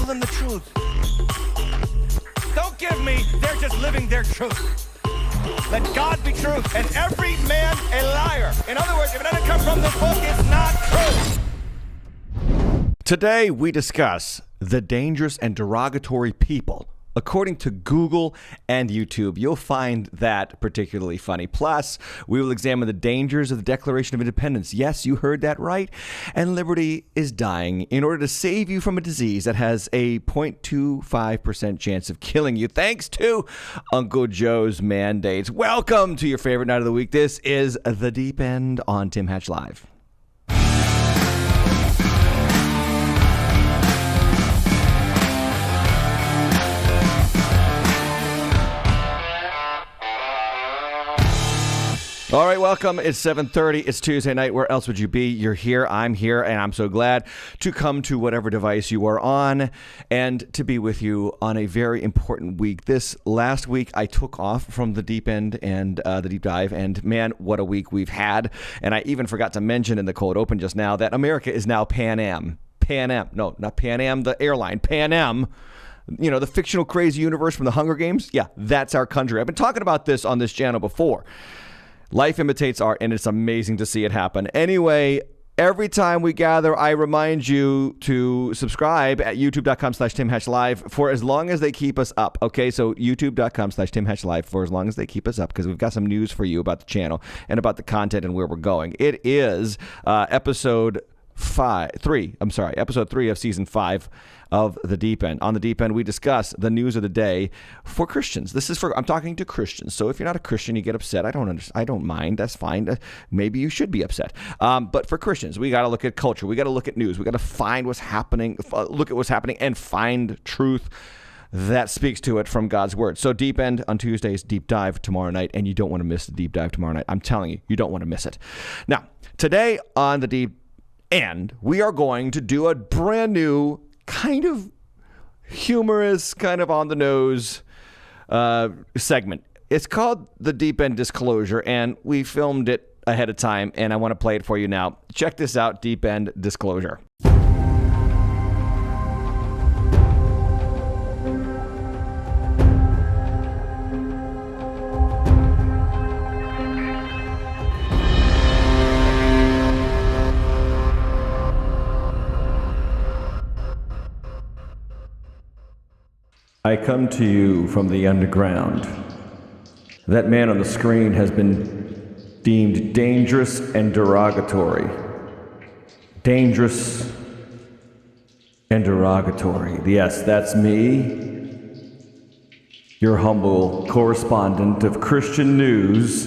them the truth. Don't give me, they're just living their truth. Let God be true and every man a liar. In other words, if it doesn't come from this book, it's not true. Today, we discuss the dangerous and derogatory people. According to Google and YouTube, you'll find that particularly funny. Plus, we will examine the dangers of the Declaration of Independence. Yes, you heard that right. And liberty is dying in order to save you from a disease that has a 0.25% chance of killing you, thanks to Uncle Joe's mandates. Welcome to your favorite night of the week. This is The Deep End on Tim Hatch Live. All right, welcome. It's 7:30. It's Tuesday night. Where else would you be? You're here. I'm here, and I'm so glad to come to whatever device you are on and to be with you on a very important week. This last week, I took off from the deep end and the deep dive, and man, what a week we've had. And I even forgot to mention in the cold open just now that America is now Pan Am. Pan Am. No, not Pan Am, the airline. Pan Am. You know, the fictional crazy universe from the Hunger Games? Yeah, that's our country. I've been talking about this on this channel before. Life imitates art, and it's amazing to see it happen. Anyway, every time we gather, I remind you to subscribe at youtube.com/TimHatchLive for as long as they keep us up. Okay, so youtube.com/TimHatchLive for as long as they keep us up, because we've got some news for you about the channel and about the content and where we're going. It is episode 3 of season 5 of The Deep End. On The Deep End, we discuss the news of the day for Christians. I'm talking to Christians. So if you're not a Christian, you get upset. I don't mind. That's fine. Maybe you should be upset. But for Christians, we got to look at culture. We got to look at news. We got to find what's happening, look at what's happening, and find truth that speaks to it from God's word. So Deep End on Tuesdays, Deep Dive tomorrow night, and you don't want to miss the Deep Dive tomorrow night. I'm telling you, you don't want to miss it. Now, today on The Deep End, we are going to do a brand new kind of humorous, kind of on the nose segment. It's called The Deep End Disclosure, and we filmed it ahead of time, and I want to play it for you now. Check this out, Deep End Disclosure. I come to you from the underground. That man on the screen has been deemed dangerous and derogatory. Dangerous and derogatory. Yes, that's me, your humble correspondent of Christian news,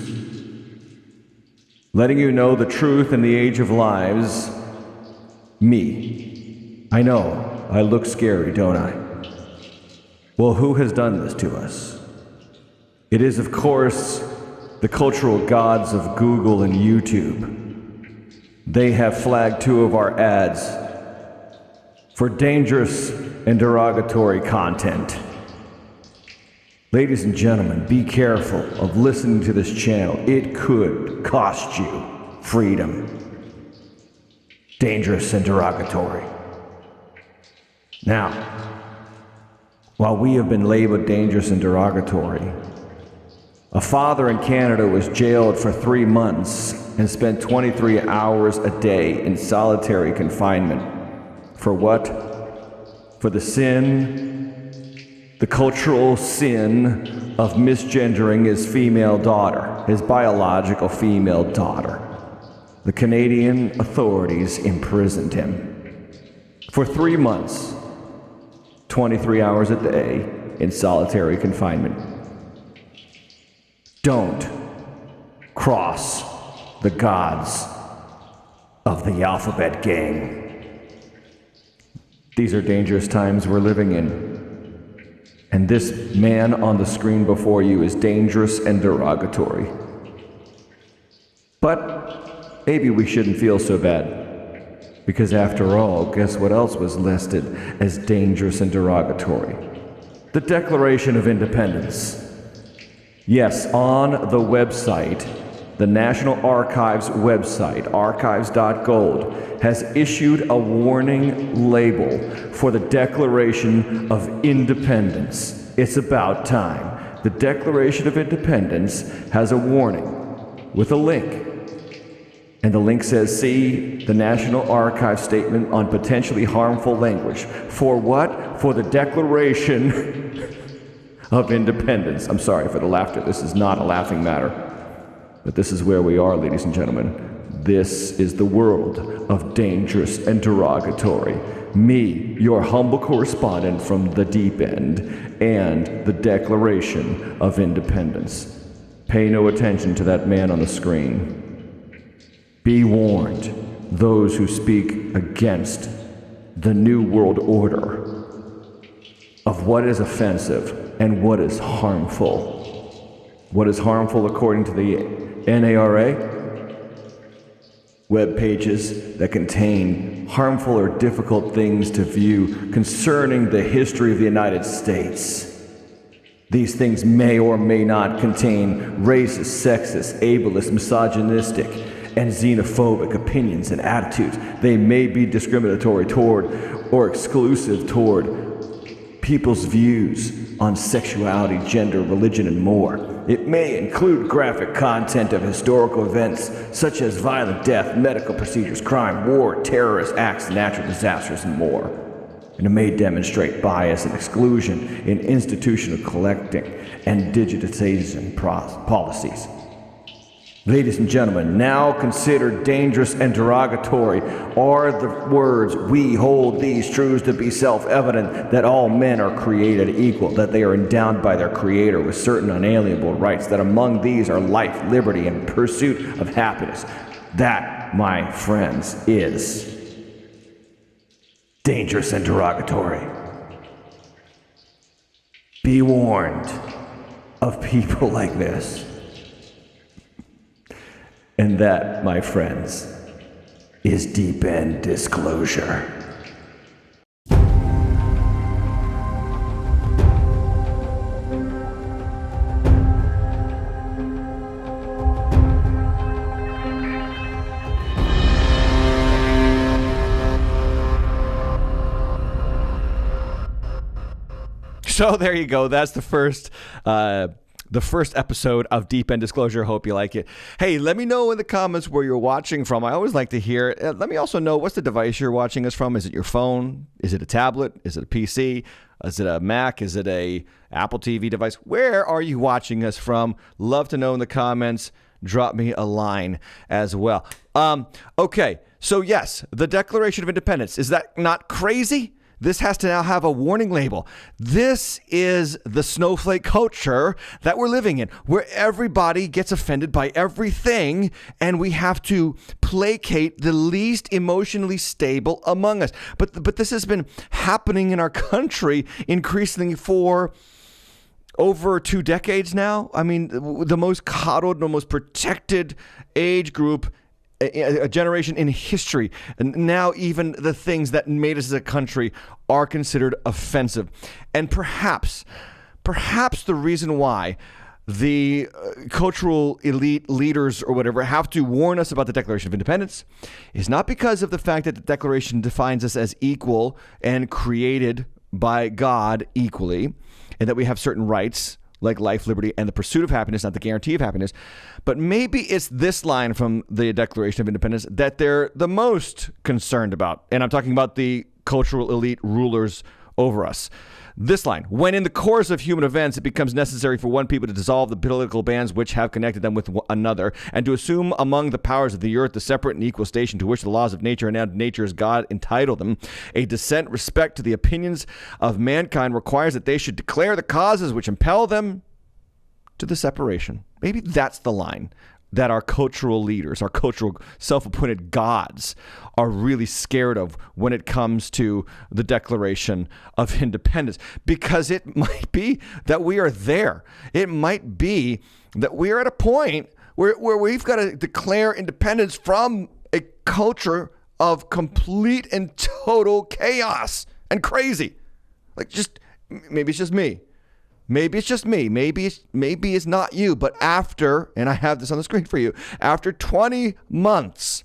letting you know the truth in the age of lies. Me. I know, I look scary, don't I? Well, who has done this to us? It is, of course, the cultural gods of Google and YouTube. They have flagged 2 of our ads for dangerous and derogatory content. Ladies and gentlemen, be careful of listening to this channel. It could cost you freedom. Dangerous and derogatory. Now, while we have been labeled dangerous and derogatory, a father in Canada was jailed for 3 months and spent 23 hours a day in solitary confinement. For what? For the cultural sin of misgendering his female daughter, his biological female daughter. The Canadian authorities imprisoned him for 3 months. 23 hours a day in solitary confinement. Don't cross the gods of the Alphabet Gang. These are dangerous times we're living in. And this man on the screen before you is dangerous and derogatory. But maybe we shouldn't feel so bad. Because after all, guess what else was listed as dangerous and derogatory? The Declaration of Independence. Yes, on the website, the National Archives website, archives.gold, has issued a warning label for the Declaration of Independence. It's about time. The Declaration of Independence has a warning with a link. And the link says, see the National Archives statement on potentially harmful language. For what? For the Declaration of Independence. I'm sorry for the laughter. This is not a laughing matter. But this is where we are, ladies and gentlemen. This is the world of dangerous and derogatory. Me, your humble correspondent from the deep end, and the Declaration of Independence. Pay no attention to that man on the screen. Be warned, those who speak against the New World Order, of what is offensive and what is harmful. What is harmful according to the NARA? Web pages that contain harmful or difficult things to view concerning the history of the United States. These things may or may not contain racist, sexist, ableist, misogynistic, and xenophobic opinions and attitudes. They may be discriminatory toward or exclusive toward people's views on sexuality, gender, religion, and more. It may include graphic content of historical events such as violent death, medical procedures, crime, war, terrorist acts, natural disasters, and more. And it may demonstrate bias and exclusion in institutional collecting and digitization policies. Ladies and gentlemen, now considered dangerous and derogatory are the words, we hold these truths to be self-evident, that all men are created equal, that they are endowed by their Creator with certain unalienable rights, that among these are life, liberty, and pursuit of happiness. That, my friends, is dangerous and derogatory. Be warned of people like this. And that, my friends, is deep end disclosure. So there you go. That's the first episode of Deep End Disclosure. Hope you like it. Hey, let me know in the comments where you're watching from. I always like to hear it. Let me also know, what's the device you're watching us from? Is it your phone? Is it a tablet? Is it a PC? Is it a Mac? Is it a Apple TV device? Where are you watching us from? Love to know in the comments. Drop me a line as well. Okay, so yes, the Declaration of Independence. Is that not crazy? This has to now have a warning label. This is the snowflake culture that we're living in, where everybody gets offended by everything, and we have to placate the least emotionally stable among us. But this has been happening in our country increasingly for over 2 decades now. I mean, the most coddled, the most protected age group, a generation in history, and now even the things that made us as a country are considered offensive. And perhaps the reason why the cultural elite leaders or whatever have to warn us about the Declaration of Independence is not because of the fact that the Declaration defines us as equal and created by God equally, and that we have certain rights like life, liberty, and the pursuit of happiness, not the guarantee of happiness. But maybe it's this line from the Declaration of Independence that they're the most concerned about. And I'm talking about the cultural elite rulers over us. This line: when in the course of human events it becomes necessary for one people to dissolve the political bands which have connected them with another, and to assume among the powers of the earth the separate and equal station to which the laws of nature and nature as God entitle them, a decent respect to the opinions of mankind requires that they should declare the causes which impel them to the separation. Maybe that's the line that our cultural leaders, our cultural self-appointed gods, are really scared of when it comes to the Declaration of Independence. Because it might be that we are there. It might be that we are at a point where we've got to declare independence from a culture of complete and total chaos and crazy. Like, just maybe it's just me, Maybe it's just me. Maybe it's not you. But after, and I have this on the screen for you, after 20 months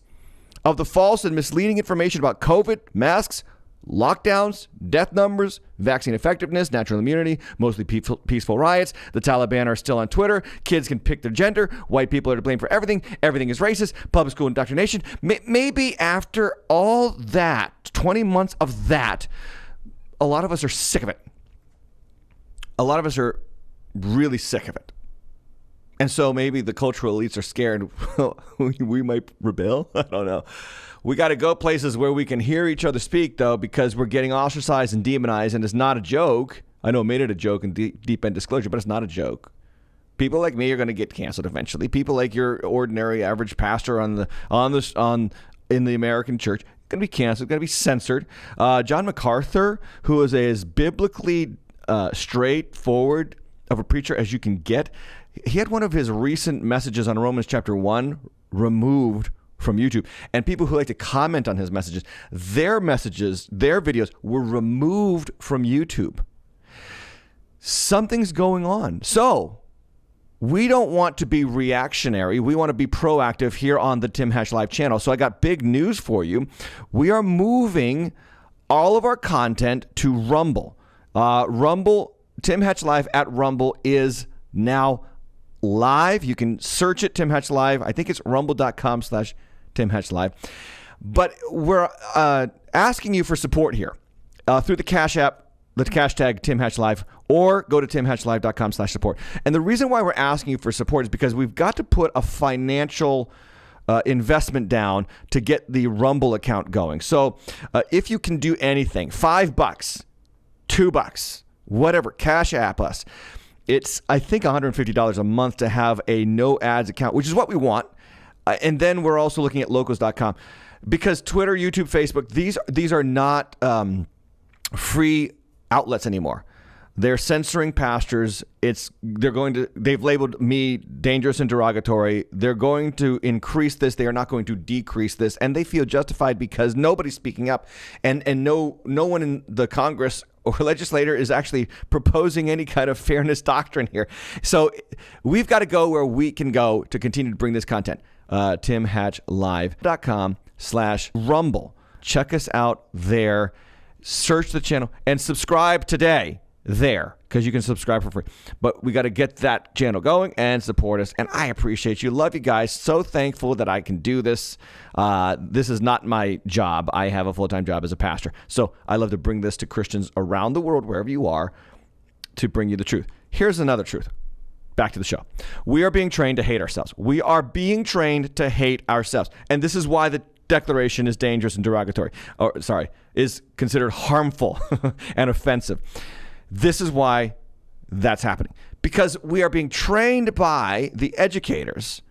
of the false and misleading information about COVID, masks, lockdowns, death numbers, vaccine effectiveness, natural immunity, mostly peaceful riots. The Taliban are still on Twitter. Kids can pick their gender. White people are to blame for everything. Everything is racist. Public school indoctrination. Maybe after all that, 20 months of that, a lot of us are sick of it. A lot of us are really sick of it. And so maybe the cultural elites are scared we might rebel. I don't know. We got to go places where we can hear each other speak, though, because we're getting ostracized and demonized, and it's not a joke. I know I made it a joke in deep end disclosure, but it's not a joke. People like me are going to get canceled eventually. People like your ordinary average pastor in the American church going to be canceled, going to be censored. John MacArthur, who is as biblically straightforward of a preacher as you can get, he had one of his recent messages on Romans chapter 1 removed from YouTube. And people who like to comment on his messages, their videos were removed from YouTube. Something's going on. So we don't want to be reactionary. We want to be proactive here on the Tim Hatch Live channel. So I got big news for you. We are moving all of our content to Rumble. Rumble, Tim Hatch Live at Rumble is now live. You can search it, Tim Hatch Live. I think it's rumble.com/Tim Hatch Live. But we're asking you for support here through the Cash App, the hashtag Tim Hatch Live, or go to timhatchlive.com/support. And the reason why we're asking you for support is because we've got to put a financial investment down to get the Rumble account going. So if you can do anything, $5, $2, whatever, Cash App us. It's, I think, $150 a month to have a no ads account, which is what we want. And then we're also looking at locals.com because Twitter, YouTube, Facebook, these are not free outlets anymore. They're censoring pastors. They've labeled me dangerous and derogatory. They're going to increase this. They are not going to decrease this. And they feel justified because nobody's speaking up. And no one in the Congress or legislator is actually proposing any kind of fairness doctrine here. So we've got to go where we can go to continue to bring this content. timhatchlive.com/rumble. Check us out there. Search the channel and subscribe today there because you can subscribe for free. But we got to get that channel going and support us. And I appreciate you. Love you guys. So thankful that I can do this. This is not my job. I have a full-time job as a pastor. So I love to bring this to Christians around the world, wherever you are, to bring you the truth. Here's another truth. Back to the show. We are being trained to hate ourselves. We are being trained to hate ourselves. And this is why the declaration is dangerous and derogatory. Is considered harmful and offensive. This is why that's happening. Because we are being trained by the educators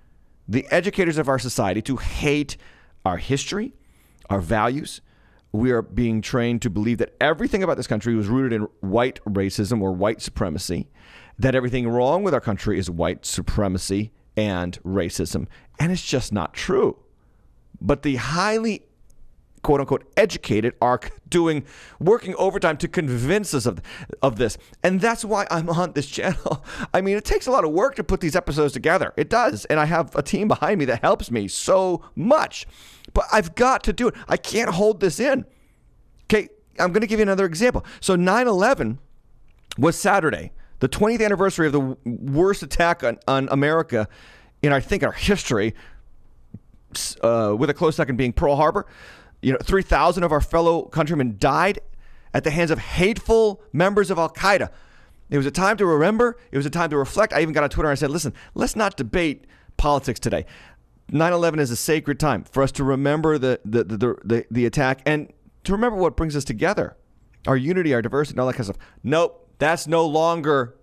of our society to hate our history, our values. We are being trained to believe that everything about this country was rooted in white racism or white supremacy, that everything wrong with our country is white supremacy and racism. And it's just not true. But the highly quote unquote educated are working overtime to convince us of this. And that's why I'm on this channel. I mean, it takes a lot of work to put these episodes together. It does. And I have a team behind me that helps me so much. But I've got to do it. I can't hold this in. Okay, I'm going to give you another example. So 9/11 was Saturday, the 20th anniversary of the worst attack on America in, I think, our history, with a close second being Pearl Harbor. 3,000 of our fellow countrymen died at the hands of hateful members of Al-Qaeda. It was a time to remember. It was a time to reflect. I even got on Twitter and I said, listen, let's not debate politics today. 9/11 is a sacred time for us to remember the attack and to remember what brings us together, our unity, our diversity, and all that kind of stuff. Nope, that's no longer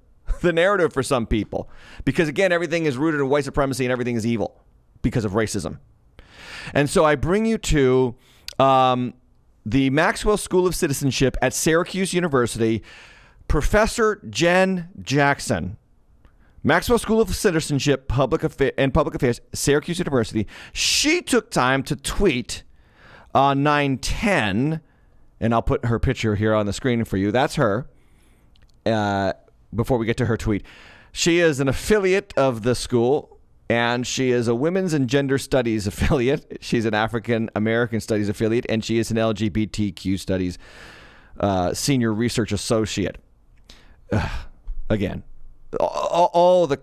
the narrative for some people. Because again, everything is rooted in white supremacy and everything is evil because of racism. And so I bring you to the Maxwell School of Citizenship at Syracuse University, Professor Jen Jackson. Maxwell School of Citizenship and Public Affairs, Syracuse University. She took time to tweet on 9/10, and I'll put her picture here on the screen for you. That's her. before we get to her tweet. She is an affiliate of the school, and she is a women's and gender studies affiliate. She's an African American studies affiliate, and she is an LGBTQ studies senior research associate. Again, all the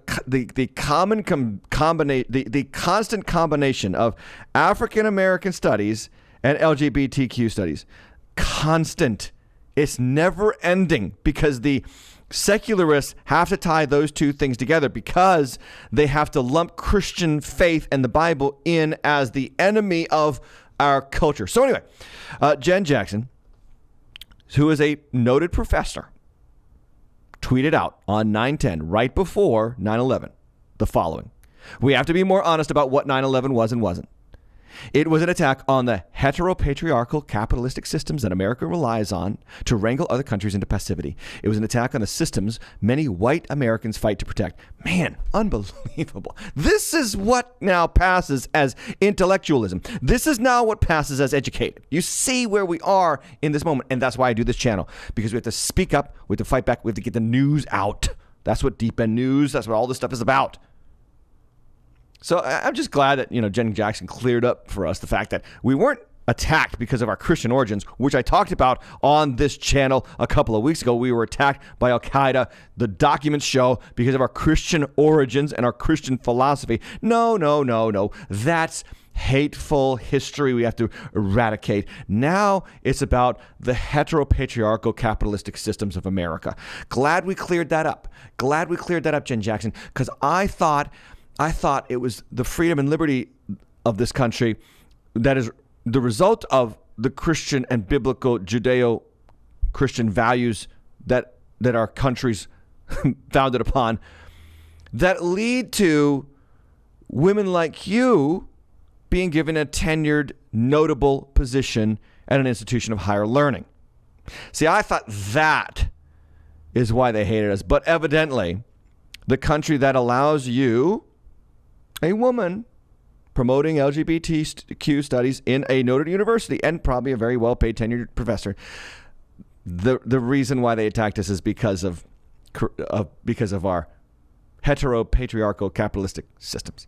constant combination of African American studies and LGBTQ studies, constant. It's never ending because the secularists have to tie those two things together because they have to lump Christian faith and the Bible in as the enemy of our culture. So anyway, Jen Jackson, who is a noted professor, tweeted out on 9/10, right before 9/11, the following. We have to be more honest about what 9/11 was and wasn't. It was an attack on the heteropatriarchal capitalistic systems that America relies on to wrangle other countries into passivity. It was an attack on the systems many white Americans fight to protect. Man, unbelievable. This is what now passes as intellectualism. This is now what passes as educated. You see where we are in this moment, and that's why I do this channel, because we have to speak up, we have to fight back, we have to get the news out. That's what Deep End News, that's what all this stuff is about. So I'm just glad that, Jen Jackson cleared up for us the fact that we weren't attacked because of our Christian origins, which I talked about on this channel a couple of weeks ago. We were attacked by Al-Qaeda. The documents show because of our Christian origins and our Christian philosophy. No. That's hateful history we have to eradicate. Now it's about the heteropatriarchal capitalistic systems of America. Glad we cleared that up. Jen Jackson, because I thought it was the freedom and liberty of this country that is the result of the Christian and biblical Judeo-Christian values that our country's founded upon that lead to women like you being given a tenured, notable position at an institution of higher learning. See, I thought that is why they hated us. But evidently, the country that allows you, a woman, promoting LGBTQ studies in a noted university and probably a very well-paid tenured professor, the reason why they attacked us is because of our heteropatriarchal capitalistic systems.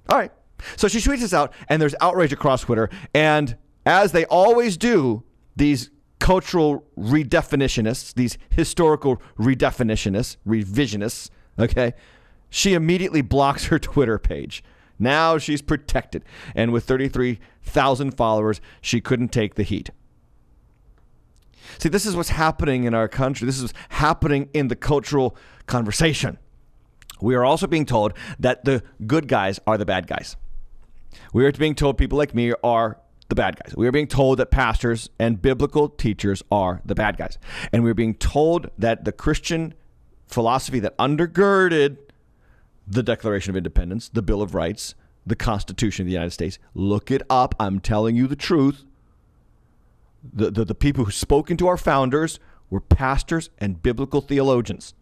All right. So she tweets this out, and there's outrage across Twitter. And as they always do, these cultural redefinitionists, these historical revisionists, okay, she immediately blocks her Twitter page. Now she's protected. And with 33,000 followers, she couldn't take the heat. See, this is what's happening in our country. This is what's happening in the cultural conversation. We are also being told that the good guys are the bad guys. We are being told people like me are the bad guys. We are being told that pastors and biblical teachers are the bad guys. And we're being told that the Christian philosophy that undergirded the Declaration of Independence, the Bill of Rights, the Constitution of the United States. Look it up. I'm telling you the truth. The people who spoke into our founders were pastors and biblical theologians.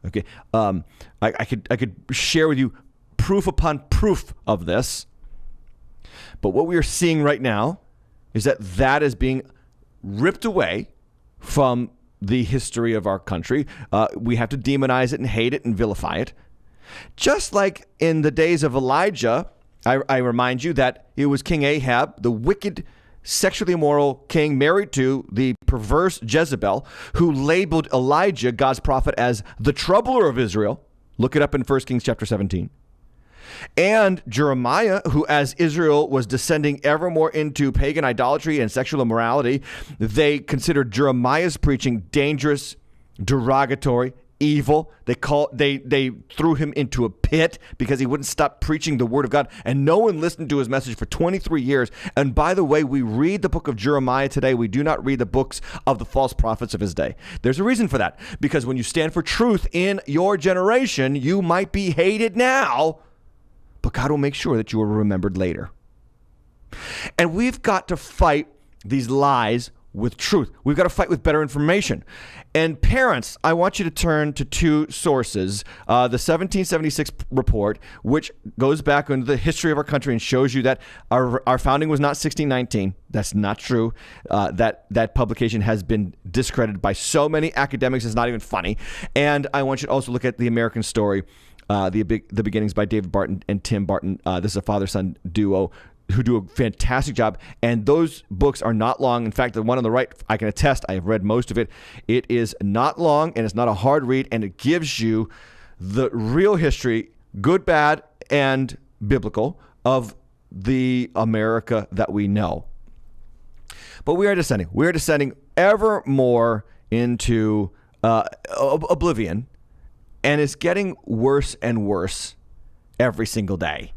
Okay, I could share with you proof upon proof of this. But what we are seeing right now is that is being ripped away from the history of our country. We have to demonize it and hate it and vilify it. Just like in the days of Elijah, I remind you that it was King Ahab, the wicked, sexually immoral king married to the perverse Jezebel, who labeled Elijah, God's prophet, as the troubler of Israel. Look it up in 1 Kings chapter 17. And Jeremiah, who as Israel was descending ever more into pagan idolatry and sexual immorality, they considered Jeremiah's preaching dangerous, derogatory, evil. They threw him into a pit because he wouldn't stop preaching the word of God, and no one listened to his message for 23 years. And by the way, we read the book of Jeremiah today. We do not read the books of the false prophets of his day. There's a reason for that, because when you stand for truth in your generation, you might be hated now, but God will make sure that you are remembered later. And we've got to fight these lies with truth. We've got to fight with better information. And parents, I want you to turn to two sources. The 1776 report, which goes back into the history of our country and shows you that our founding was not 1619. That's not true. That publication has been discredited by so many academics, it's not even funny. And I want you to also look at The American Story, the Beginnings by David Barton and Tim Barton. This is a father-son duo who do a fantastic job. And those books are not long. In fact, the one on the right, I can attest, I have read most of it. It is not long, and it's not a hard read, and it gives you the real history, good, bad, and biblical, of the America that we know. But we are descending. We are descending ever more into oblivion, and it's getting worse and worse every single day.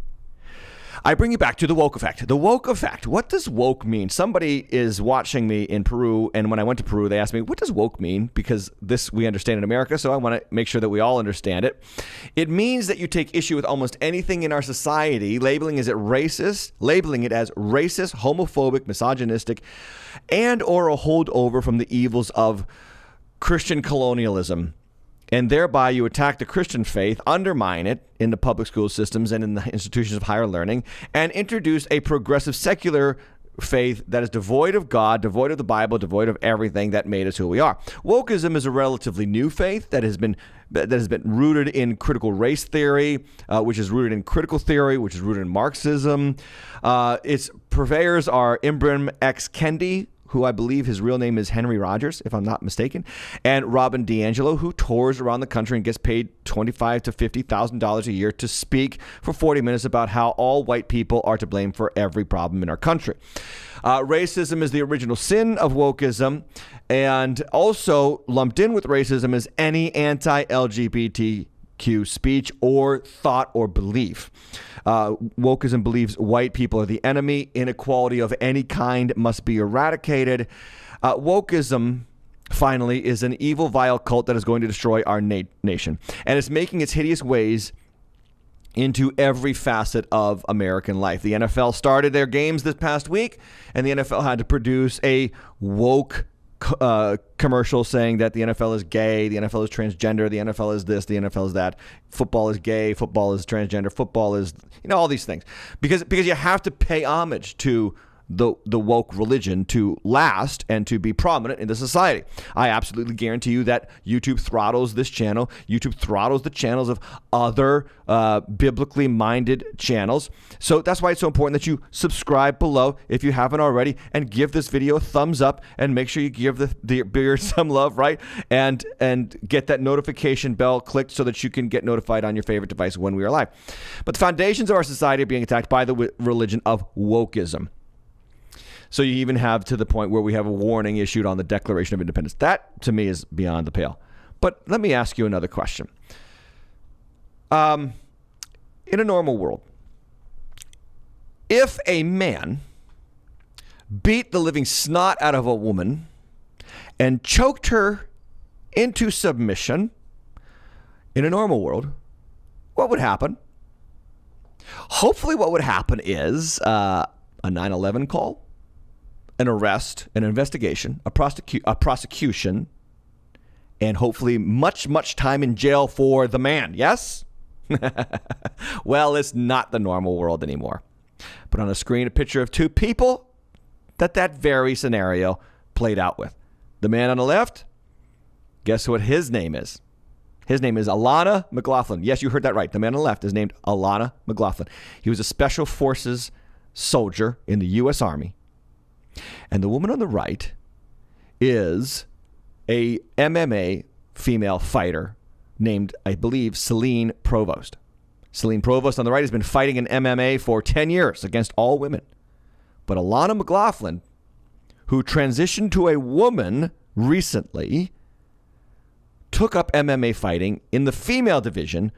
I bring you back to the woke effect. The woke effect. What does woke mean? Somebody is watching me in Peru, and when I went to Peru, they asked me, what does woke mean? Because this we understand in America, so I want to make sure that we all understand it. It means that you take issue with almost anything in our society, labeling it as racist, homophobic, misogynistic, and or a holdover from the evils of Christian colonialism. And thereby you attack the Christian faith, undermine it in the public school systems and in the institutions of higher learning, and introduce a progressive secular faith that is devoid of God, devoid of the Bible, devoid of everything that made us who we are. Wokeism is a relatively new faith that has been rooted in critical race theory, which is rooted in critical theory, which is rooted in Marxism. Its purveyors are Ibram X. Kendi, who I believe his real name is Henry Rogers, if I'm not mistaken, and Robin DiAngelo, who tours around the country and gets paid $25,000 to $50,000 a year to speak for 40 minutes about how all white people are to blame for every problem in our country. Racism is the original sin of wokeism, and also lumped in with racism is any anti-LGBTQ speech or thought or belief. Wokeism believes white people are the enemy. Inequality of any kind must be eradicated. Wokeism, finally, is an evil, vile cult that is going to destroy our nation. And it's making its hideous ways into every facet of American life. The NFL started their games this past week, and the NFL had to produce a woke commercial saying that the NFL is gay, the NFL is transgender, the NFL is this, the NFL is that, football is gay, football is transgender, football is, all these things. Because you have to pay homage to the woke religion to last and to be prominent in the society. I absolutely guarantee you that YouTube throttles this channel. YouTube throttles the channels of other biblically minded channels. So that's why it's so important that you subscribe below if you haven't already, and give this video a thumbs up, and make sure you give the beard some love, right? And get that notification bell clicked so that you can get notified on your favorite device when we are live. But the foundations of our society are being attacked by the religion of wokeism. So you even have to the point where we have a warning issued on the Declaration of Independence. That, to me, is beyond the pale. But let me ask you another question. In a normal world, if a man beat the living snot out of a woman and choked her into submission, in a normal world, what would happen? Hopefully what would happen is a 9/11 call, an arrest, an investigation, a prosecution, and hopefully much, much time in jail for the man. Yes? Well, it's not the normal world anymore. Put on a screen a picture of two people that very scenario played out with. The man on the left, guess what his name is? His name is Alana McLaughlin. Yes, you heard that right. The man on the left is named Alana McLaughlin. He was a Special Forces soldier in the U.S. Army. And the woman on the right is a MMA female fighter named, I believe, Celine Provost. Celine Provost on the right has been fighting in MMA for 10 years against all women. But Alana McLaughlin, who transitioned to a woman recently, took up MMA fighting in the female division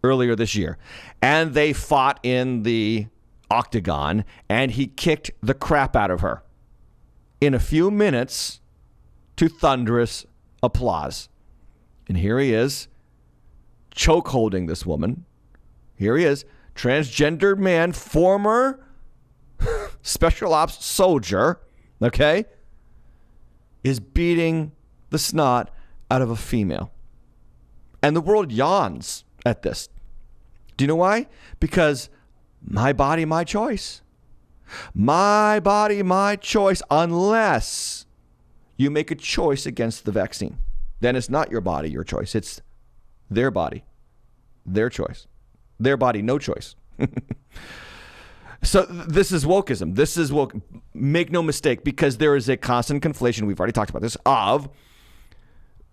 earlier this year. And they fought in the octagon, and he kicked the crap out of her in a few minutes to thunderous applause. And here he is, choke holding this woman. Here he is, transgendered man, former special ops soldier, okay? is beating the snot out of a female. And the world yawns at this. Do you know why? Because my body, my choice. My body, my choice, unless you make a choice against the vaccine. Then it's not your body, your choice. It's their body, their choice. Their body, no choice. So this is wokeism. This is woke. Make no mistake, because there is a constant conflation, we've already talked about this, of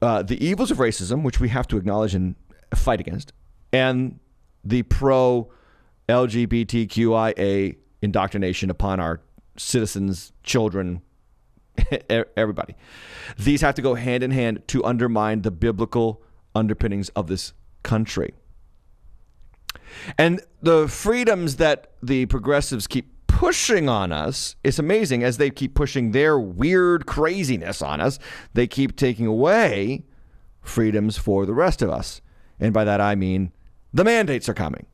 the evils of racism, which we have to acknowledge and fight against, and the pro-LGBTQIA indoctrination upon our citizens, children, everybody. These have to go hand in hand to undermine the biblical underpinnings of this country. And the freedoms that the progressives keep pushing on us, it's amazing. As they keep pushing their weird craziness on us, they keep taking away freedoms for the rest of us. And by that I mean the mandates are coming.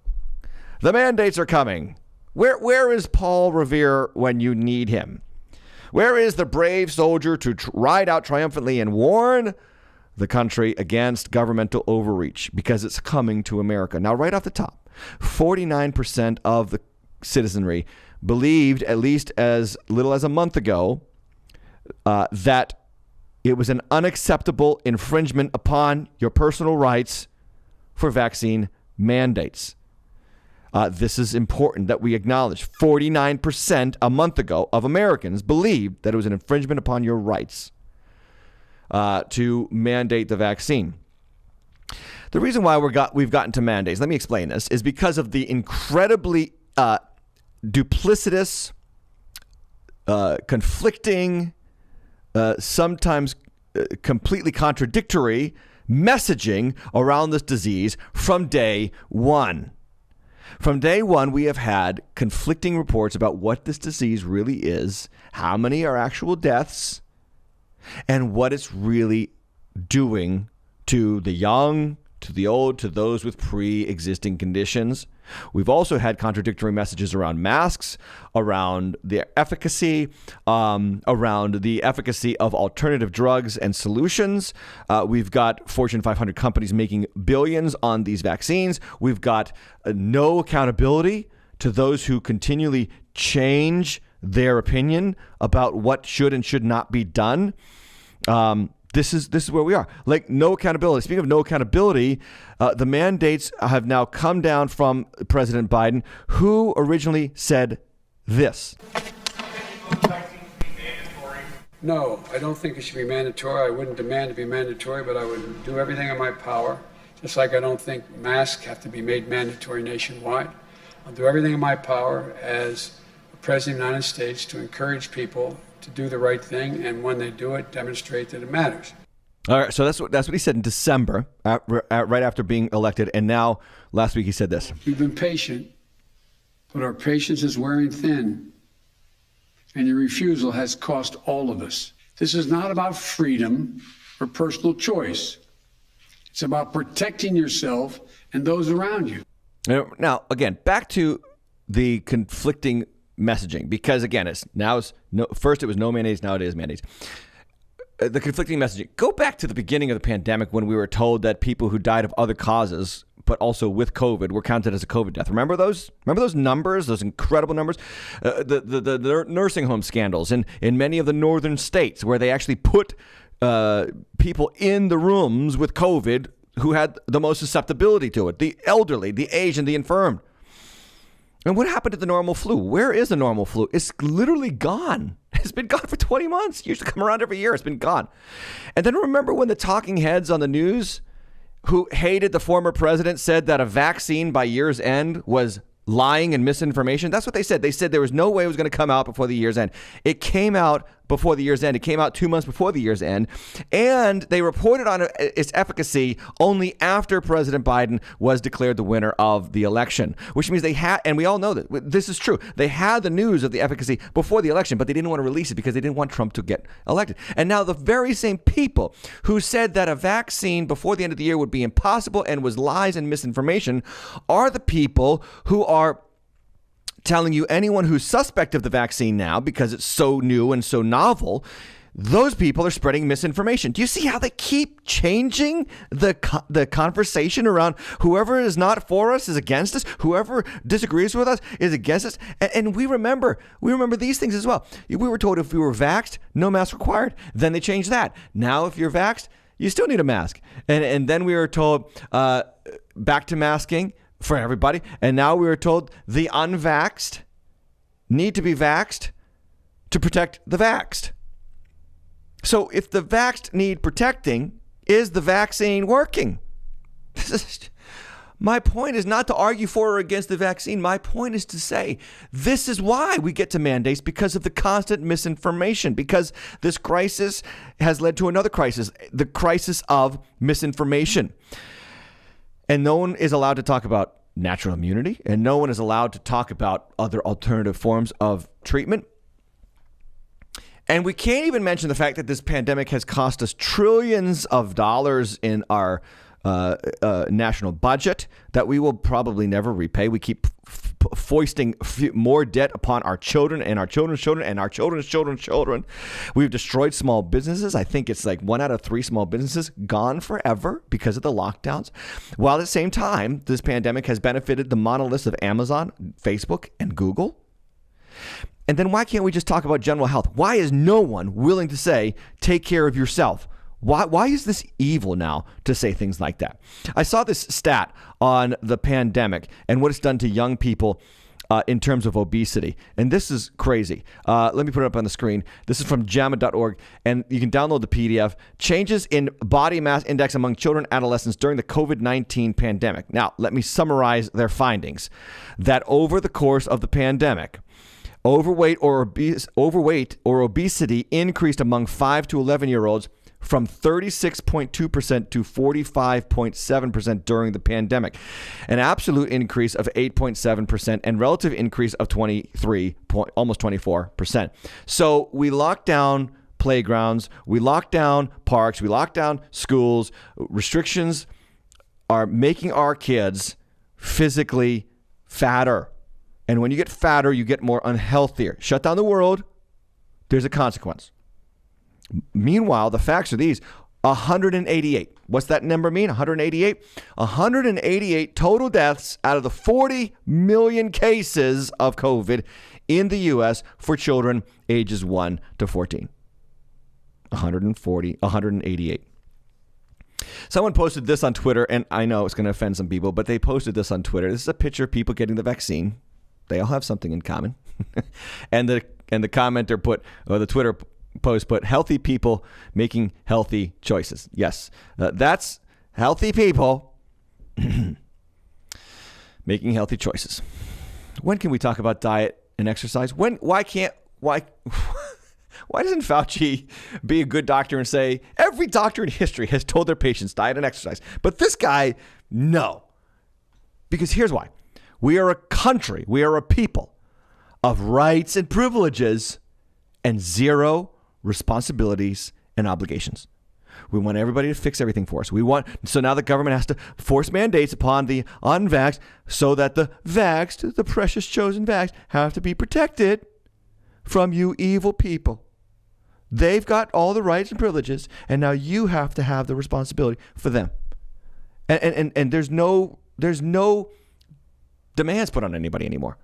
The mandates are coming. Where is Paul Revere when you need him? Where is the brave soldier to ride out triumphantly and warn the country against governmental overreach? Because it's coming to America. Now, right off the top, 49% of the citizenry believed, at least as little as a month ago, that it was an unacceptable infringement upon your personal rights for vaccine mandates. This is important that we acknowledge. 49% a month ago of Americans believed that it was an infringement upon your rights to mandate the vaccine. The reason why we've gotten to mandates, let me explain this, is because of the incredibly duplicitous, conflicting, sometimes completely contradictory messaging around this disease from day one. From day one, we have had conflicting reports about what this disease really is, how many are actual deaths, and what it's really doing to the young, to the old, to those with pre-existing conditions. We've also had contradictory messages around masks, around the efficacy, of alternative drugs and solutions. We've got Fortune 500 companies making billions on these vaccines. We've got no accountability to those who continually change their opinion about what should and should not be done. This is where we are. Like, no accountability. Speaking of no accountability, the mandates have now come down from President Biden, who originally said this. No, I don't think it should be mandatory. I wouldn't demand to be mandatory, but I would do everything in my power. Just like I don't think masks have to be made mandatory nationwide. I'll do everything in my power as the President of the United States to encourage people to do the right thing, and when they do it, demonstrate that it matters. All right, so that's what he said in December, right after being elected, and now last week he said this. We've been patient, but our patience is wearing thin, and your refusal has cost all of us. This is not about freedom or personal choice. It's about protecting yourself and those around you. Now, again, back to the conflicting messaging, because again, first it was no mandates, now it is mandates. The conflicting messaging. Go back to the beginning of the pandemic when we were told that people who died of other causes, but also with COVID, were counted as a COVID death. Remember those? Remember those numbers? Those incredible numbers? The nursing home scandals in many of the northern states, where they actually put people in the rooms with COVID who had the most susceptibility to it: the elderly, the aged, and the infirm. And what happened to the normal flu? Where is the normal flu? It's literally gone. It's been gone for 20 months. It used to come around every year. It's been gone. And then remember when the talking heads on the news who hated the former president said that a vaccine by year's end was lying and misinformation? That's what they said. They said there was no way it was going to come out before the year's end. It came out before the year's end. It came out 2 months before the year's end. And they reported on its efficacy only after President Biden was declared the winner of the election, which means they had, and we all know that this is true, they had the news of the efficacy before the election, but they didn't want to release it because they didn't want Trump to get elected. And now the very same people who said that a vaccine before the end of the year would be impossible and was lies and misinformation are the people who are telling you anyone who's suspect of the vaccine now, because it's so new and so novel, those people are spreading misinformation. Do you see how they keep changing the conversation around whoever is not for us is against us, whoever disagrees with us is against us? And we remember these things as well. We were told if we were vaxxed, no mask required. Then they changed that. Now, if you're vaxxed, you still need a mask. And then we were told back to masking for everybody. And now we were told the unvaxxed need to be vaxxed to protect the vaxxed. So if the vaxxed need protecting, is the vaccine working? My point is not to argue for or against the vaccine. My point is to say this is why we get to mandates, because of the constant misinformation, because this crisis has led to another crisis, the crisis of misinformation. And no one is allowed to talk about natural immunity, and no one is allowed to talk about other alternative forms of treatment. And we can't even mention the fact that this pandemic has cost us trillions of dollars in our national budget that we will probably never repay. We keep foisting more debt upon our children and our children's children and our children's children's children. We've destroyed small businesses. I think it's like 1 out of 3 small businesses gone forever because of the lockdowns. While at the same time, this pandemic has benefited the monoliths of Amazon, Facebook, and Google. And then why can't we just talk about general health? Why is no one willing to say, take care of yourself? Why is this evil now to say things like that? I saw this stat on the pandemic and what it's done to young people in terms of obesity. And this is crazy. Let me put it up on the screen. This is from JAMA.org, and you can download the PDF. Changes in body mass index among children and adolescents during the COVID-19 pandemic. Now, let me summarize their findings. That over the course of the pandemic, overweight or obesity increased among 5 to 11-year-olds from 36.2% to 45.7% during the pandemic, an absolute increase of 8.7% and relative increase of almost 24%. So we locked down playgrounds, we locked down parks, we locked down schools. Restrictions are making our kids physically fatter. And when you get fatter, you get more unhealthier. Shut down the world, there's a consequence. Meanwhile, the facts are these: 188. What's that number mean? 188? 188 total deaths out of the 40 million cases of COVID in the U.S. for children ages 1 to 14. 188. Someone posted this on Twitter, and I know it's going to offend some people, but they posted this on Twitter. This is a picture of people getting the vaccine. They all have something in common. and the commenter put, or the Twitter post put, healthy people making healthy choices. Yes, that's healthy people making healthy choices. When can we talk about diet and exercise? Why doesn't Fauci be a good doctor and say every doctor in history has told their patients diet and exercise, but this guy, no? Because here's why. We are a country, we are a people of rights and privileges and zero responsibilities and obligations. We want everybody to fix everything for us. So now the government has to force mandates upon the unvaxxed so that the vaxxed, the precious chosen vaxxed, have to be protected from you evil people. They've got all the rights and privileges, and now you have to have the responsibility for them. And there's no demands put on anybody anymore.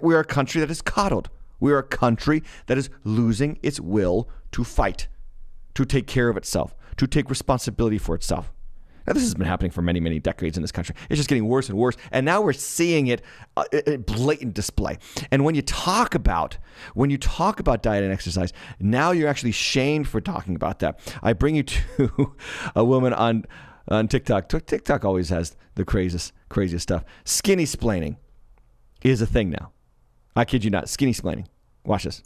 We are a country that is coddled. We are a country that is losing its will to fight, to take care of itself, to take responsibility for itself. Now, this has been happening for many, many decades in this country. It's just getting worse and worse. And now we're seeing it in blatant display. And when you talk about diet and exercise, now you're actually shamed for talking about that. I bring you to a woman on TikTok. TikTok always has the craziest stuff. Skinny-splaining is a thing now. I kid you not. Skinny-splaining. Watch this.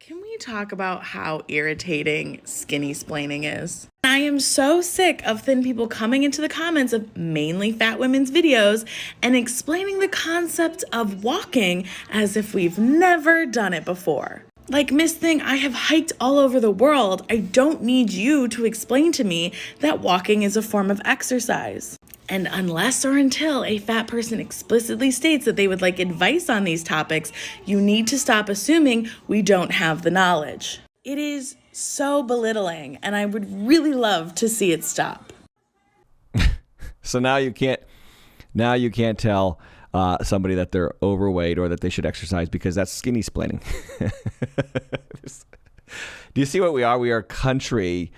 Can we talk about how irritating skinny-splaining is? I am so sick of thin people coming into the comments of mainly fat women's videos and explaining the concept of walking as if we've never done it before. Like, Miss Thing, I have hiked all over the world. I don't need you to explain to me that walking is a form of exercise. And unless or until a fat person explicitly states that they would like advice on these topics, you need to stop assuming we don't have the knowledge. It is so belittling, and I would really love to see it stop. So now you can't tell somebody that they're overweight or that they should exercise because that's skinny splaining. Do you see what we are? We are a country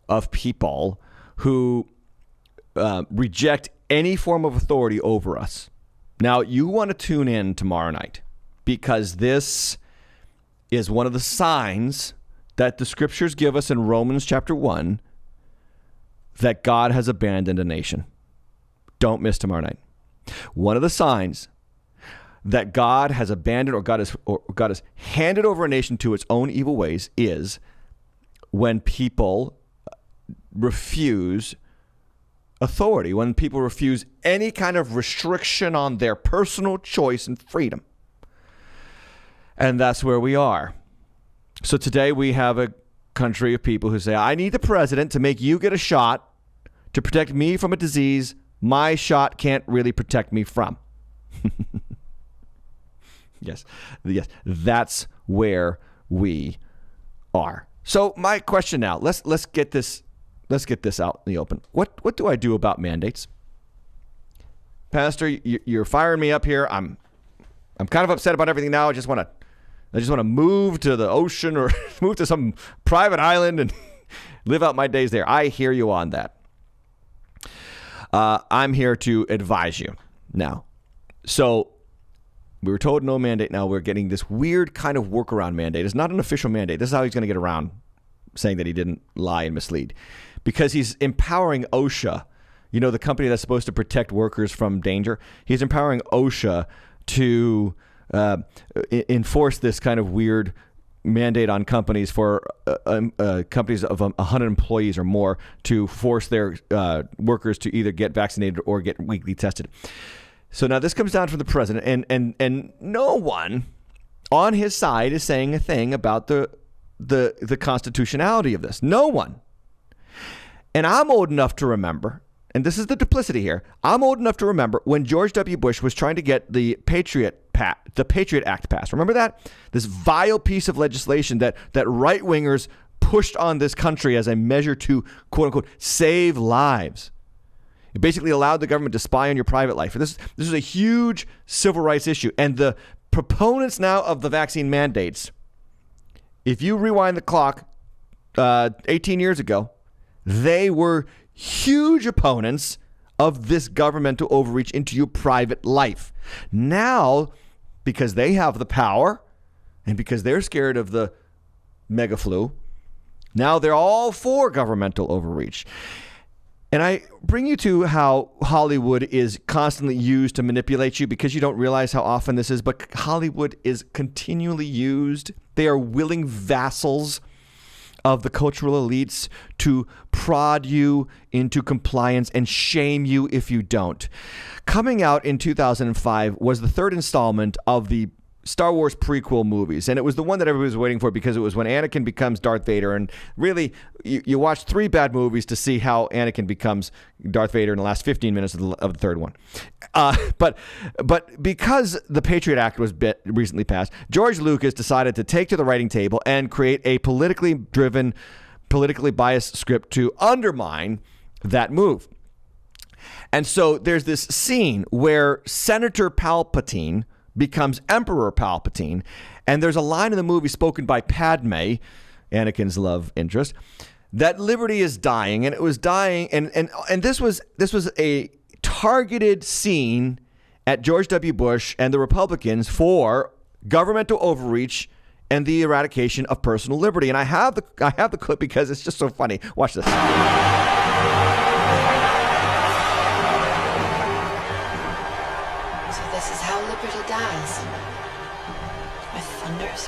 of people who reject any form of authority over us. Now, you want to tune in tomorrow night because this is one of the signs that the scriptures give us in Romans chapter 1 that God has abandoned a nation. Don't miss tomorrow night. One of the signs that God has abandoned or God has handed over a nation to its own evil ways is when people refuse authority, when people refuse any kind of restriction on their personal choice and freedom. And that's where we are. So today we have a country of people who say, I need the president to make you get a shot to protect me from a disease my shot can't really protect me from. Yes, that's where we are. So my question now, let's get this out in the open. What do I do about mandates? Pastor, you're firing me up here. I'm kind of upset about everything now. I just want to move to the ocean or move to some private island and live out my days there. I hear you on that. I'm here to advise you now. So we were told no mandate. Now we're getting this weird kind of workaround mandate. It's not an official mandate. This is how he's going to get around saying that he didn't lie and mislead, because he's empowering OSHA, the company that's supposed to protect workers from danger. He's empowering OSHA to enforce this kind of weird mandate on companies for companies of 100 employees or more to force their workers to either get vaccinated or get weekly tested. So now this comes down from the president, and no one on his side is saying a thing about the constitutionality of this. No one. And I'm old enough to remember, and this is the duplicity here, I'm old enough to remember when George W. Bush was trying to get the Patriot Act passed. Remember that? This vile piece of legislation that right-wingers pushed on this country as a measure to, quote-unquote, save lives. It basically allowed the government to spy on your private life. This is a huge civil rights issue. And the proponents now of the vaccine mandates, if you rewind the clock 18 years ago, they were huge opponents of this governmental overreach into your private life. Now, because they have the power and because they're scared of the mega flu, now they're all for governmental overreach. And I bring you to how Hollywood is constantly used to manipulate you because you don't realize how often this is, but Hollywood is continually used. They are willing vassals of the cultural elites to prod you into compliance and shame you if you don't. Coming out in 2005 was the third installment of the Star Wars prequel movies, and it was the one that everybody was waiting for because it was when Anakin becomes Darth Vader, and really, you watch 3 bad movies to see how Anakin becomes Darth Vader in the last 15 minutes of the third one. But because the Patriot Act was recently passed, George Lucas decided to take to the writing table and create a politically driven, politically biased script to undermine that move. And so there's this scene where Senator Palpatine becomes Emperor Palpatine, and there's a line in the movie spoken by Padme, Anakin's love interest, that liberty is dying, and it was dying, and this was a targeted scene at George W. Bush and the Republicans for governmental overreach and the eradication of personal liberty. And I have the clip because it's just so funny. Watch this.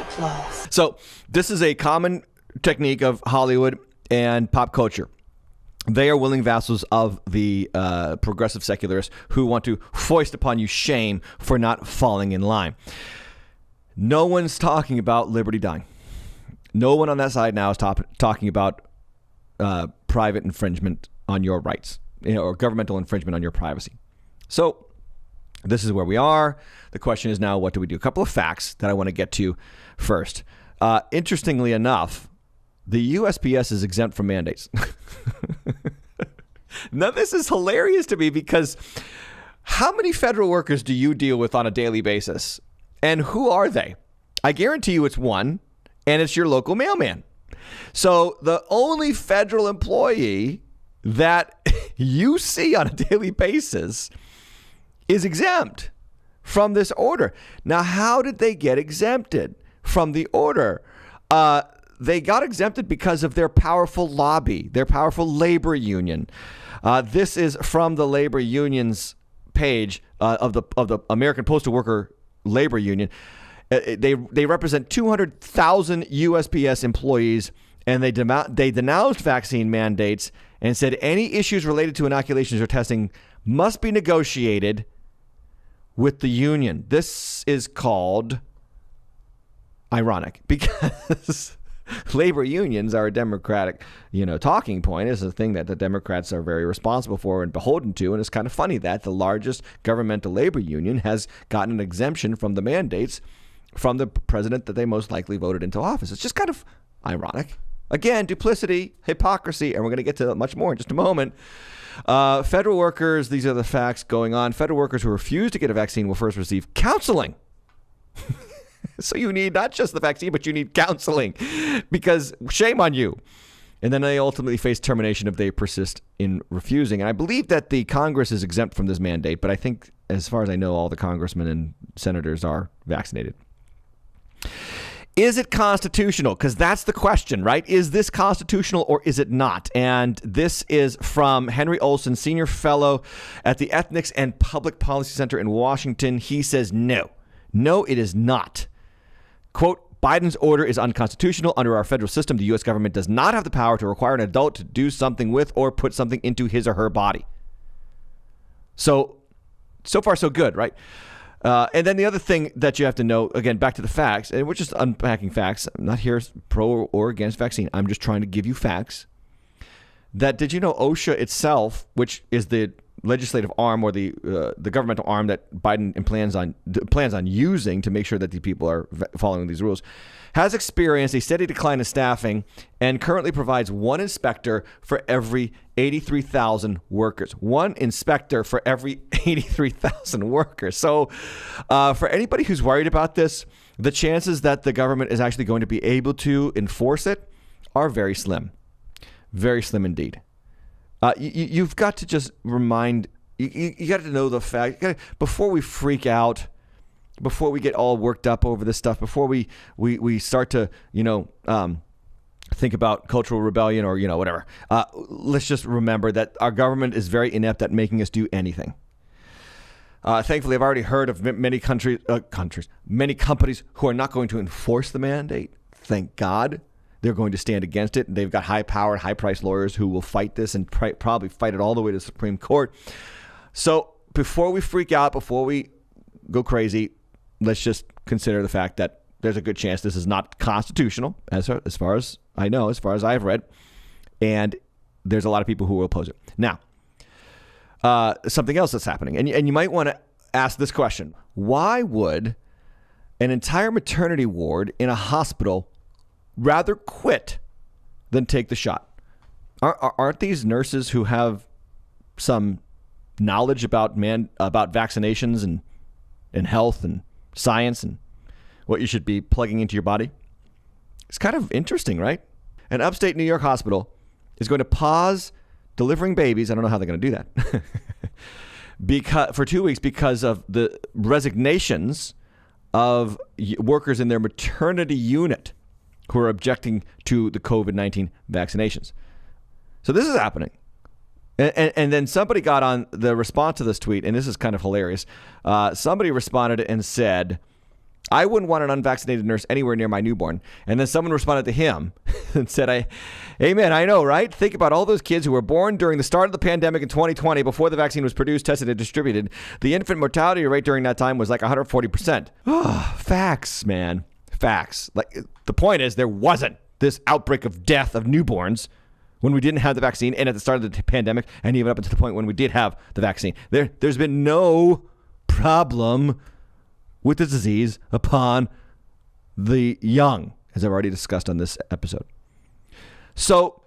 Applause. So this is a common technique of Hollywood and pop culture. They are willing vassals of the progressive secularists who want to foist upon you shame for not falling in line. No one's talking about liberty dying. No one on that side now is talking about private infringement on your rights, or governmental infringement on your privacy. So this is where we are. The question is now, what do we do? A couple of facts that I want to get to first. Interestingly enough, the USPS is exempt from mandates. Now, this is hilarious to me because how many federal workers do you deal with on a daily basis? And who are they? I guarantee you it's one, and it's your local mailman. So the only federal employee that you see on a daily basis is exempt from this order. Now, how did they get exempted from the order? They got exempted because of their powerful lobby, their powerful labor union. This is from the labor union's page of the American Postal Worker Labor Union. They represent 200,000 USPS employees, and they denounced vaccine mandates and said any issues related to inoculations or testing must be negotiated with the union. This is called ironic because labor unions are a Democratic, talking point. It's a thing that the Democrats are very responsible for and beholden to. And it's kind of funny that the largest governmental labor union has gotten an exemption from the mandates from the president that they most likely voted into office. It's just kind of ironic. Again, duplicity, hypocrisy, and we're going to get to much more in just a moment. Federal workers, these are the facts going on. Federal workers who refuse to get a vaccine will first receive counseling. So you need not just the vaccine, but you need counseling because shame on you. And then they ultimately face termination if they persist in refusing. And I believe that the Congress is exempt from this mandate, but I think, as far as I know, all the congressmen and senators are vaccinated. Is it constitutional? Because that's the question, right? Is this constitutional or is it not? And this is from Henry Olson, senior fellow at the Ethics and Public Policy Center in Washington. He says no. No, it is not. Quote, Biden's order is unconstitutional. Under our federal system, the U.S. government does not have the power to require an adult to do something with or put something into his or her body. So far, so good, right? And then the other thing that you have to know, again, back to the facts, and we're just unpacking facts. I'm not here pro or against vaccine. I'm just trying to give you facts. That did you know OSHA itself, which is the legislative arm or the governmental arm that Biden plans on using to make sure that the people are following these rules, has experienced a steady decline in staffing and currently provides one inspector for every 83,000 workers. One inspector for every 83,000 workers. So for anybody who's worried about this, the chances that the government is actually going to be able to enforce it are very slim. Very slim indeed. You've got to just remind, you got to know the fact, before we freak out, before we get all worked up over this stuff, before we start to, think about cultural rebellion or, whatever, let's just remember that our government is very inept at making us do anything. Thankfully, I've already heard of many many companies who are not going to enforce the mandate. Thank God. They're going to stand against it. They've got high-powered, high-priced lawyers who will fight this and probably fight it all the way to the Supreme Court. So before we freak out, before we go crazy, let's just consider the fact that there's a good chance this is not constitutional, as far as I know, as far as I've read. And there's a lot of people who will oppose it. Now, something else that's happening. And you might want to ask this question. Why would an entire maternity ward in a hospital rather quit than take the shot? Aren't these nurses who have some knowledge about vaccinations and health and science and what you should be plugging into your body? It's kind of interesting, right? An upstate New York hospital is going to pause delivering babies. I don't know how they're going to do that for 2 weeks because of the resignations of workers in their maternity unit who are objecting to the COVID-19 vaccinations. So this is happening. And then somebody got on the response to this tweet, and this is kind of hilarious. Somebody responded and said, I wouldn't want an unvaccinated nurse anywhere near my newborn. And then someone responded to him and said, Amen, I know, right? Think about all those kids who were born during the start of the pandemic in 2020 before the vaccine was produced, tested, and distributed. The infant mortality rate during that time was like 140%. Facts, man. Facts. Like, the point is, there wasn't this outbreak of death of newborns when we didn't have the vaccine and at the start of the pandemic and even up until the point when we did have the vaccine. There's been no problem with the disease upon the young, as I've already discussed on this episode. So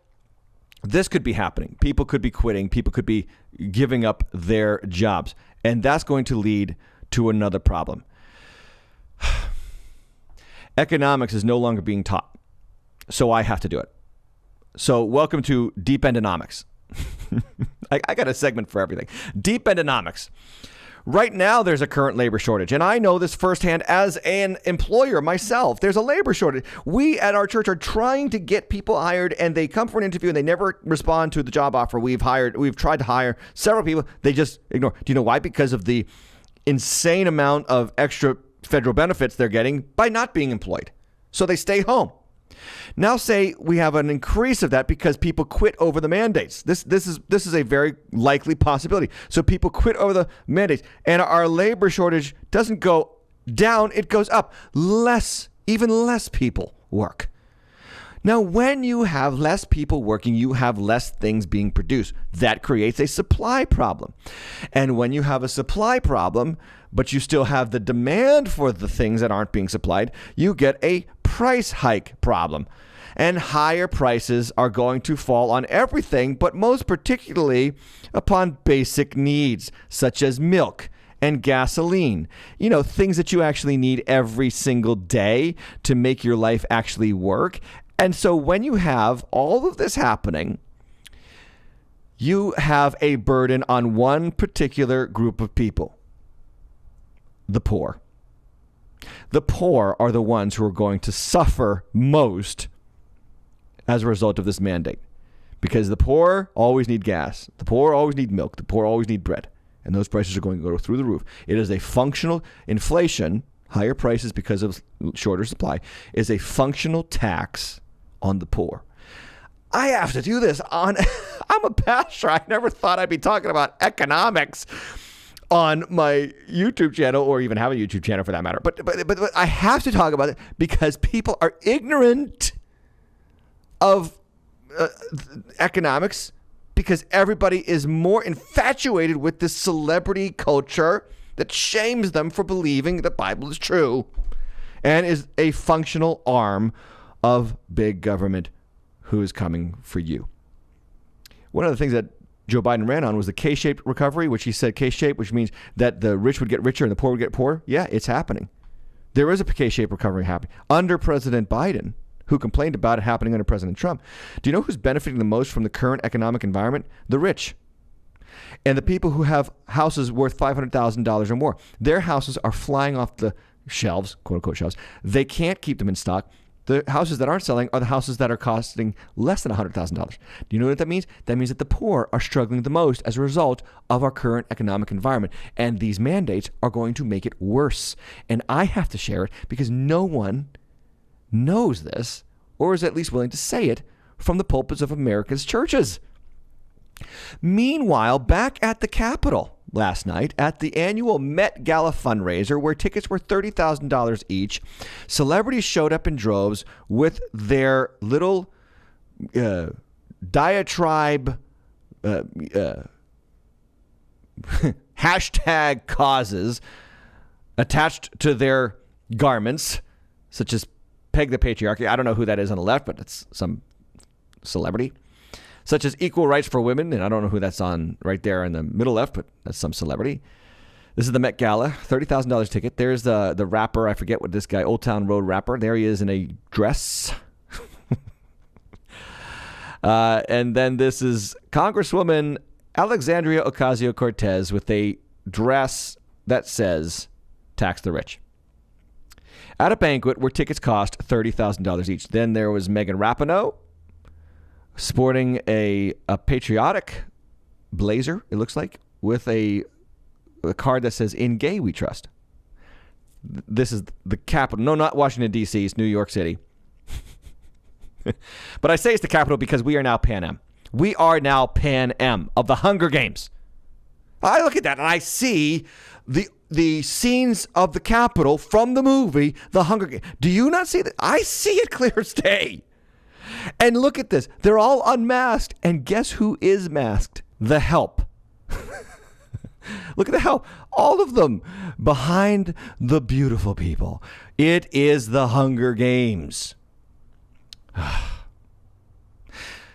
this could be happening. People could be quitting. People could be giving up their jobs. And that's going to lead to another problem. Economics is no longer being taught. So I have to do it. So welcome to Deep Endonomics. I got a segment for everything. Deep Endonomics. Right now, there's a current labor shortage, and I know this firsthand as an employer myself. There's a labor shortage. We at our church are trying to get people hired, and they come for an interview, and they never respond to the job offer. We've tried to hire several people. They just ignore. Do you know why? Because of the insane amount of extra federal benefits they're getting by not being employed. So they stay home. Now say we have an increase of that because people quit over the mandates. This is a very likely possibility. So people quit over the mandates, and our labor shortage doesn't go down, it goes up. Even less people work. Now, when you have less people working, you have less things being produced. That creates a supply problem. And when you have a supply problem, but you still have the demand for the things that aren't being supplied, you get a price hike problem. And higher prices are going to fall on everything, but most particularly upon basic needs, such as milk and gasoline. You know, things that you actually need every single day to make your life actually work. And so when you have all of this happening, you have a burden on one particular group of people, the poor. The poor are the ones who are going to suffer most as a result of this mandate, because the poor always need gas. The poor always need milk. The poor always need bread. And those prices are going to go through the roof. It is a functional inflation. Higher prices because of shorter supply is a functional tax on the poor. I have to do this I'm a pastor. I never thought I'd be talking about economics on my YouTube channel, or even have a YouTube channel for that matter. But I have to talk about it because people are ignorant of economics, because everybody is more infatuated with this celebrity culture that shames them for believing the Bible is true and is a functional arm of big government who is coming for you. One of the things that Joe Biden ran on was the K-shaped recovery, which he said K-shaped, which means that the rich would get richer and the poor would get poorer. Yeah, it's happening. There is a K-shaped recovery happening under President Biden, who complained about it happening under President Trump. Do you know who's benefiting the most from the current economic environment? The rich. And the people who have houses worth $500,000 or more. Their houses are flying off the shelves, quote unquote shelves. They can't keep them in stock. The houses that aren't selling are the houses that are costing less than $100,000. Do you know what that means? That means that the poor are struggling the most as a result of our current economic environment. And these mandates are going to make it worse. And I have to share it because no one knows this, or is at least willing to say it from the pulpits of America's churches. Meanwhile, back at the Capitol last night at the annual Met Gala fundraiser, where tickets were $30,000 each, celebrities showed up in droves with their little diatribe hashtag causes attached to their garments, such as Peg the Patriarchy. I don't know who that is on the left, but it's some celebrity. Such as equal rights for women, and I don't know who that's on right there in the middle left, but that's some celebrity. This is the Met Gala, $30,000 ticket. There's the rapper, I forget what this guy, Old Town Road rapper. There he is in a dress. And then this is Congresswoman Alexandria Ocasio-Cortez with a dress that says, tax the rich. At a banquet where tickets cost $30,000 each. Then there was Megan Rapinoe, sporting a patriotic blazer, it looks like, with a card that says, "In gay we trust." This is the capital. No, not Washington, D.C. It's New York City. But I say it's the capital because we are now Pan Am. We are now Pan Am of the Hunger Games. I look at that and I see the scenes of the Capitol from the movie The Hunger Games. Do you not see that? I see it clear as day. And look at this. They're all unmasked. And guess who is masked? The Help. Look at the Help. All of them behind the beautiful people. It is the Hunger Games.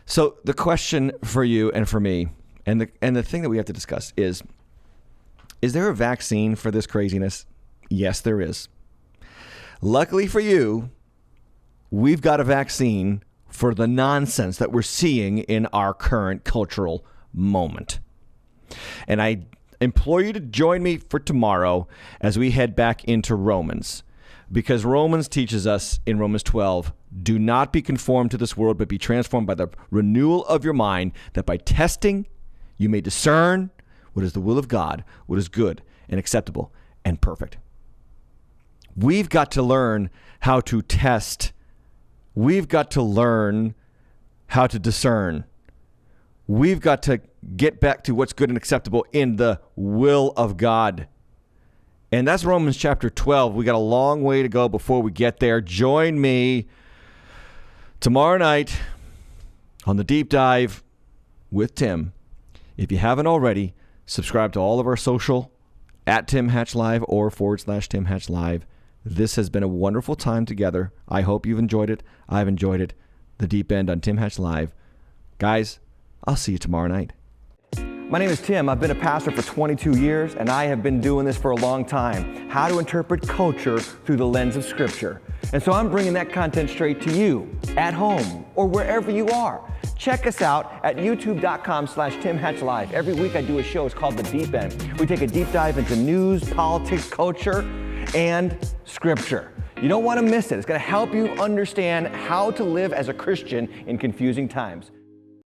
So the question for you and for me, and the thing that we have to discuss is there a vaccine for this craziness? Yes, there is. Luckily for you, we've got a vaccine for the nonsense that we're seeing in our current cultural moment. And I implore you to join me for tomorrow as we head back into Romans, because Romans teaches us in Romans 12, do not be conformed to this world, but be transformed by the renewal of your mind, that by testing you may discern what is the will of God, what is good and acceptable and perfect. We've got to learn how to test. We've got to learn how to discern. We've got to get back to what's good and acceptable in the will of God. And that's Romans chapter 12. We got a long way to go before we get there. Join me tomorrow night on the Deep Dive with Tim. If you haven't already, subscribe to all of our social at Tim Hatch Live or /Tim Hatch Live. This has been a wonderful time together. I hope you've enjoyed it. I've enjoyed it. The Deep End on Tim Hatch Live. Guys, I'll see you tomorrow night. My name is Tim. I've been a pastor for 22 years, and I have been doing this for a long time. How to interpret culture through the lens of Scripture. And so I'm bringing that content straight to you, at home, or wherever you are. Check us out at youtube.com/Tim Hatch Live. Every week I do a show. It's called The Deep End. We take a deep dive into news, politics, culture, and Scripture. You don't want to miss it. It's going to help you understand how to live as a Christian in confusing times.